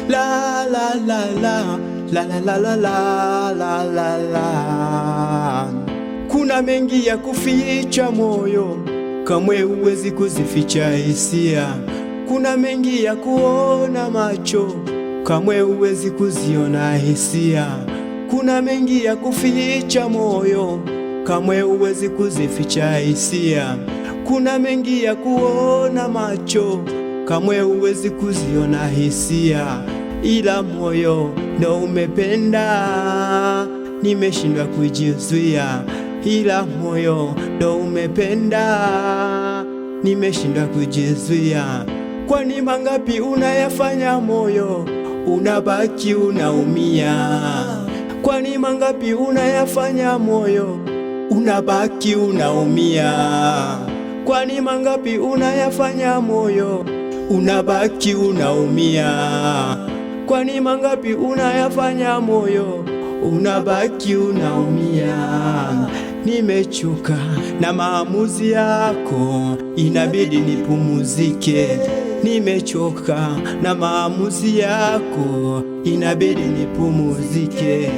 la la la la la la la la la la la la. Kuna mengi ya kuficha moyo, kamwe huwezi kuzificha hisia. Kuna mengi ya kuona macho, kamwe huwezi kuziona hisia. Kuna mengi ya kuficha moyo, kamwe huwezi kuzificha hisia. Kuna mengi ya kuona macho, kamwe huwezi kuziona hisia. Ila moyo ndo umependa, nimeshindwa kujizuia. Ila moyo ndo umependa, nimeshindwa kujizuia. Kwani mangapi unayafanya moyo, unabaki unaumia. Kwani mangapi unayafanya moyo, unabaki unaumia. Kwani mangapi unayafanya moyo, unabaki unaumia. Kwani mangapi unayafanya moyo, unabaki unaumia. Nimechoka na maamuzi yako, inabidi nipumzike. Nimechoka na maamuzi yako, inabidi nipumzike.